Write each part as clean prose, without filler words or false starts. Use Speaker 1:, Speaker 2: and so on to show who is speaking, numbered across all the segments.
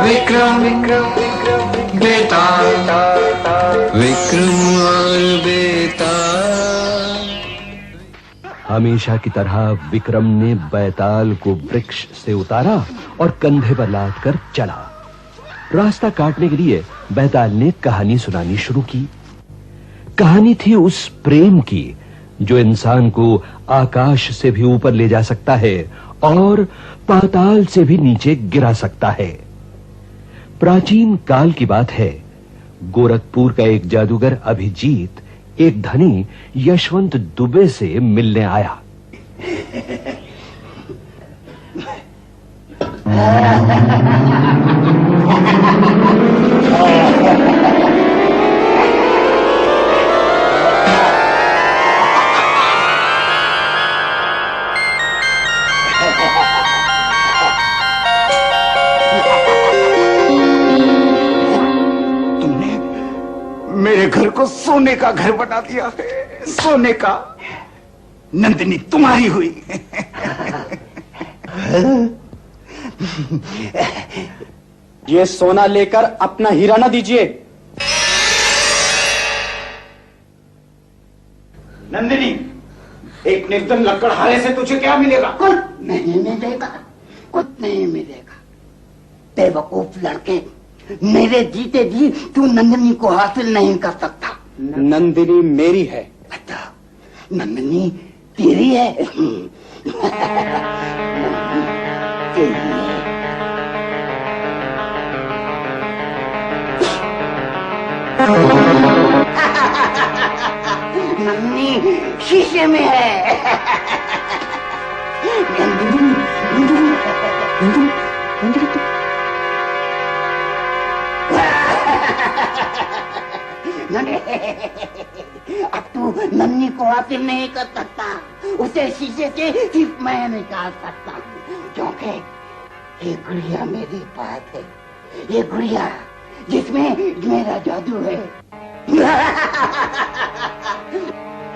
Speaker 1: विक्रम बेताल, विक्रम और बेताल।
Speaker 2: हमेशा की तरह विक्रम ने बैताल को वृक्ष से उतारा और कंधे पर लाद कर चला। रास्ता काटने के लिए बैताल ने कहानी सुनानी शुरू की। कहानी थी उस प्रेम की जो इंसान को आकाश से भी ऊपर ले जा सकता है और पाताल से भी नीचे गिरा सकता है। प्राचीन काल की बात है। गोरखपुर का एक जादूगर अभिजीत एक धनी यशवंत दुबे से मिलने आया।
Speaker 3: मेरे घर को सोने का घर बना दिया है, सोने का। नंदिनी तुम्हारी हुई।
Speaker 4: ये सोना लेकर अपना हीरा ना दीजिए।
Speaker 3: नंदिनी, एक निर्धन लकड़हारे से तुझे क्या मिलेगा?
Speaker 5: कुछ नहीं मिलेगा, कुछ नहीं मिलेगा। बेवकूफ लड़के, मेरे जीते जी तू नंदिनी को हासिल नहीं कर सकता।
Speaker 4: नंदिनी मेरी है।
Speaker 5: अच्छा, नंदिनी तेरी है? तेरी है। नंदिनी शीशे में है। नंदिनी, नंदिनी, नंदिनी, नंदिनी। अब तू नन्नी को हासिल नहीं कर सकता। उसे शीशे से सिर्फ मैं निकाल सकता हूँ, क्योंकि ये गुड़िया मेरी पास है। ये गुड़िया जिसमें मेरा जादू है।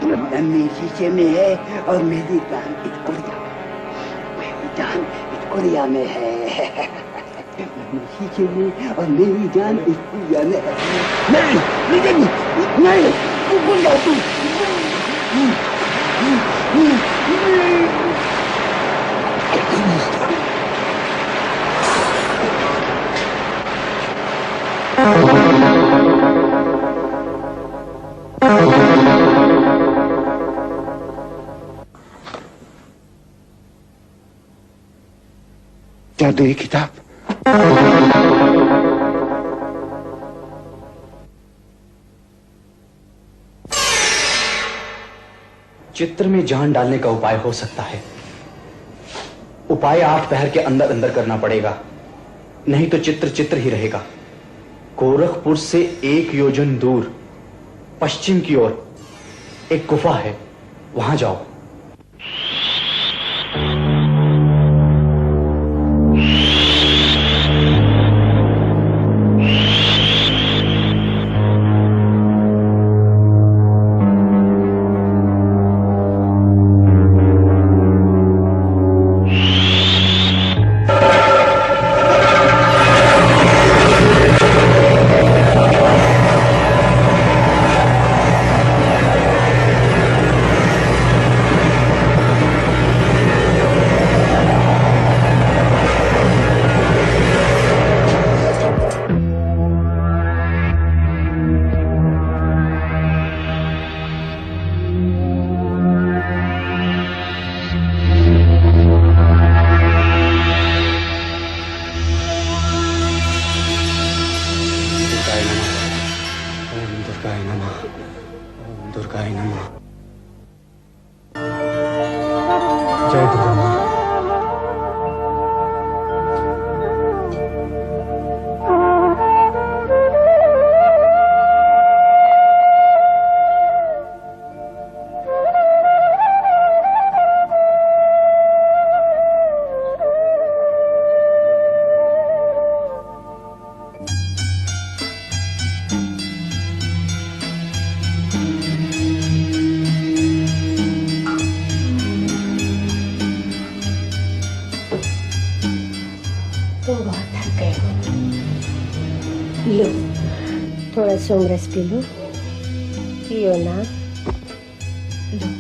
Speaker 5: नन्नी शीशे में है और मेरी जान इस गुड़िया में। मेरी जान इस गुड़िया में है। शीशे में और मेरी जान इस गुड़िया में है। नहीं, नहीं, नहीं, तू भूल जा तू।
Speaker 3: जादुई किताब।
Speaker 4: चित्र में जान डालने का उपाय हो सकता है। उपाय 8 पहर के अंदर अंदर करना पड़ेगा, नहीं तो चित्र चित्र ही रहेगा। गोरखपुर से 1 योजन दूर पश्चिम की ओर एक गुफा है, वहां जाओ।
Speaker 6: तुम बहुत थक गए हो। लो थोड़ा सोमरस पी लो। पियो ना। लो।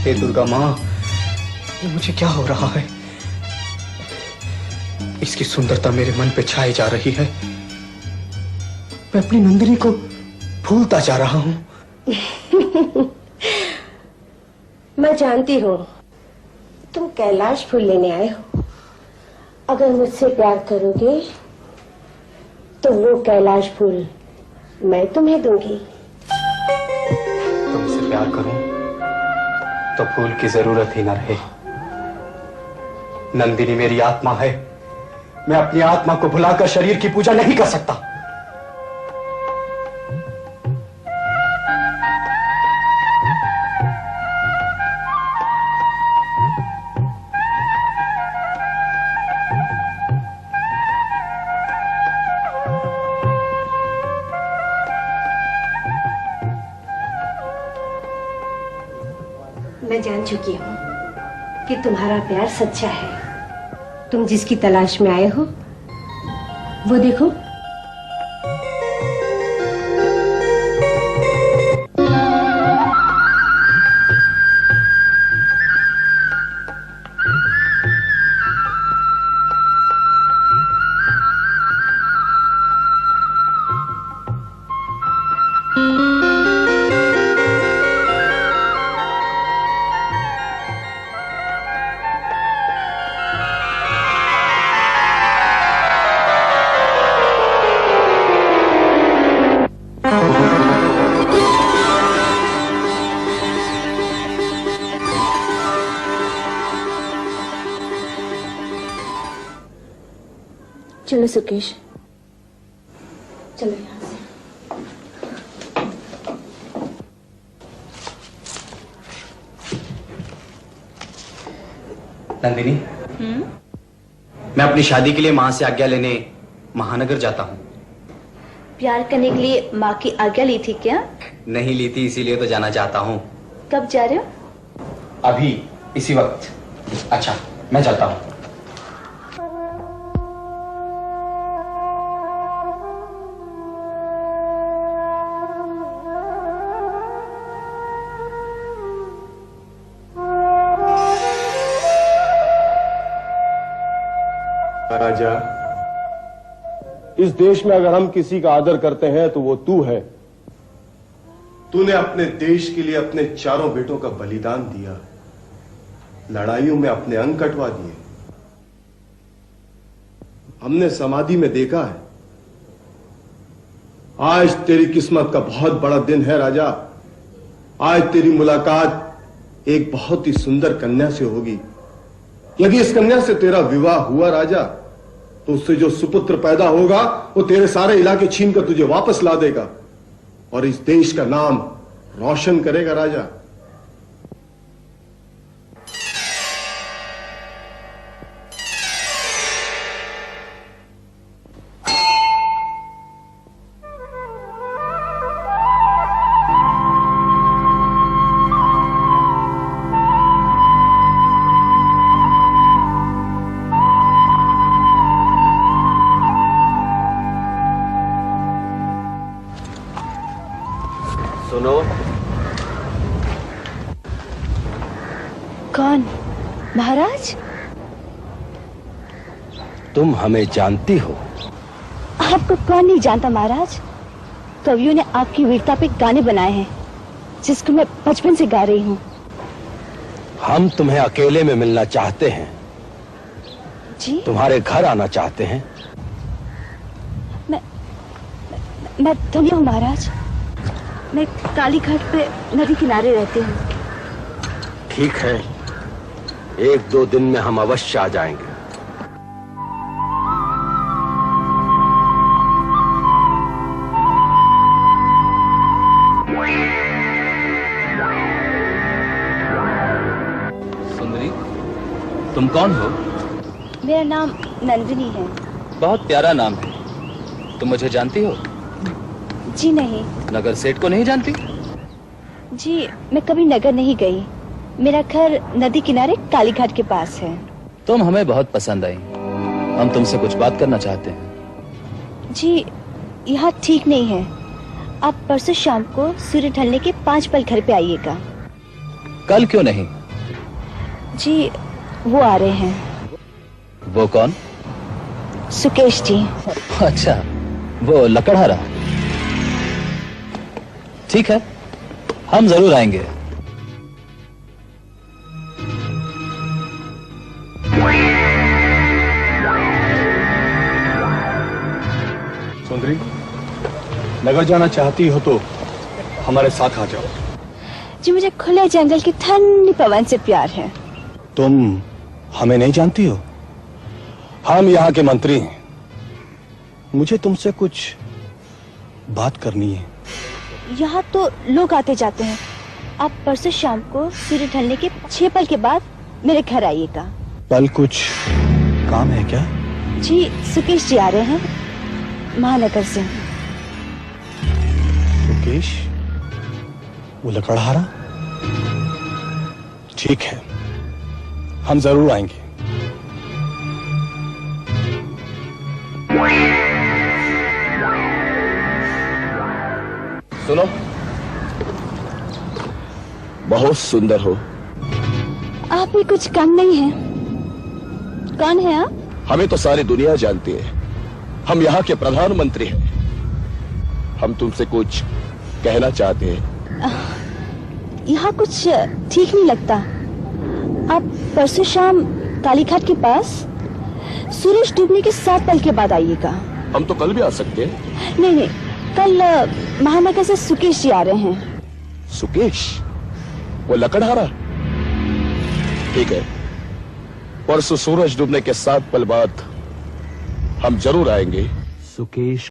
Speaker 4: हे दुर्गा माँ, ये मुझे क्या हो रहा है? इसकी सुंदरता मेरे मन पे छाई जा रही है। मैं अपनी नंदिनी को भूलता जा रहा हूँ।
Speaker 6: मैं जानती हूँ तुम कैलाश फूल लेने आए हो। अगर मुझसे प्यार करोगे तो वो कैलाश फूल मैं तुम्हें दूंगी।
Speaker 4: तुमसे प्यार करूं तो फूल की जरूरत ही न रहे। नंदिनी मेरी आत्मा है। मैं अपनी आत्मा को भुलाकर शरीर की पूजा नहीं कर सकता।
Speaker 6: मैं जान चुकी हूँ कि तुम्हारा प्यार सच्चा है। तुम जिसकी तलाश में आए हो वो देखो। चलो सुकेश, चलो यहाँ से।
Speaker 4: नंदिनी, मैं अपनी शादी के लिए माँ से आज्ञा लेने महानगर जाता हूँ।
Speaker 7: प्यार करने के लिए माँ की आज्ञा ली थी क्या?
Speaker 4: नहीं ली थी, इसीलिए तो जाना चाहता हूँ।
Speaker 7: कब जा रहे हो?
Speaker 4: अभी, इसी वक्त। अच्छा, मैं चलता हूँ।
Speaker 8: राजा, इस देश में अगर हम किसी का आदर करते हैं तो वो तू है। तूने अपने देश के लिए अपने चारों बेटों का बलिदान दिया, लड़ाइयों में अपने अंग कटवा दिए। हमने समाधि में देखा है। आज तेरी किस्मत का बहुत बड़ा दिन है राजा। आज तेरी मुलाकात एक बहुत ही सुंदर कन्या से होगी। यदि इस कन्या से तेरा विवाह हुआ राजा, तो उससे जो सुपुत्र पैदा होगा वो तेरे सारे इलाके छीन कर तुझे वापस ला देगा और इस देश का नाम रोशन करेगा राजा।
Speaker 2: सुनो।
Speaker 7: कौन? महाराज?
Speaker 2: तुम हमें जानती हो?
Speaker 7: आपको कौन नहीं जानता महाराज। कवियों ने आपकी वीरता पे गाने बनाए हैं, जिसको मैं बचपन से गा रही हूँ।
Speaker 2: हम तुम्हें अकेले में मिलना चाहते हैं।
Speaker 7: जी?
Speaker 2: तुम्हारे घर आना चाहते हैं।
Speaker 7: मैं धन्य हूँ महाराज। मैं काली घाट पे नदी किनारे रहती हूँ।
Speaker 2: ठीक है, 1-2 दिन में हम अवश्य आ जाएंगे।
Speaker 9: सुंदरी, तुम कौन हो?
Speaker 7: मेरा नाम नंदिनी है।
Speaker 9: बहुत प्यारा नाम है। तुम मुझे जानती हो?
Speaker 7: जी नहीं।
Speaker 9: नगर सेठ को नहीं जानती?
Speaker 7: जी मैं कभी नगर नहीं गई। मेरा घर नदी किनारे कालीघाट के पास है।
Speaker 9: तुम हमें बहुत पसंद आई। हम तुमसे कुछ बात करना चाहते हैं।
Speaker 7: जी यहाँ ठीक नहीं है। आप परसों शाम को सूर्य ढलने के 5 पल घर पे आइएगा।
Speaker 9: कल क्यों नहीं?
Speaker 7: जी वो आ रहे हैं।
Speaker 9: वो कौन?
Speaker 7: सुकेश जी।
Speaker 9: अच्छा, वो लकड़हारा। ठीक है, हम जरूर आएंगे।
Speaker 8: सुंदरी, नगर जाना चाहती हो तो हमारे साथ आ जाओ।
Speaker 7: जी मुझे खुले जंगल की ठंडी पवन से प्यार है।
Speaker 8: तुम हमें नहीं जानती हो? हम यहाँ के मंत्री हैं। मुझे तुमसे कुछ बात करनी है।
Speaker 7: यहाँ तो लोग आते जाते हैं। आप परसों शाम को सूर्य ढलने के 6 पल के बाद मेरे घर आइएगा।
Speaker 8: कल कुछ काम है क्या?
Speaker 7: जी सुकेश जी आ रहे हैं महानगर से।
Speaker 8: सुकेश? वो लकड़हारा? ठीक है, हम जरूर आएंगे।
Speaker 10: सुनो, बहुत सुंदर हो।
Speaker 7: आप भी कुछ कम नहीं है। कौन है आप?
Speaker 10: हमें तो सारी दुनिया जानती है। हम यहाँ के प्रधानमंत्री हैं। हम तुमसे कुछ कहना चाहते हैं।
Speaker 7: यहाँ कुछ ठीक नहीं लगता। आप परसों शाम कालीघाट के पास सूरज डूबने के 7 पल के बाद आइएगा।
Speaker 10: हम तो कल भी आ सकते हैं।
Speaker 7: नहीं नहीं, कल महानगर से सुकेश जी आ रहे हैं।
Speaker 10: सुकेश? वो लकड़हारा? ठीक है, परसों सूरज डूबने के 7 पल बाद हम जरूर आएंगे।
Speaker 2: सुकेश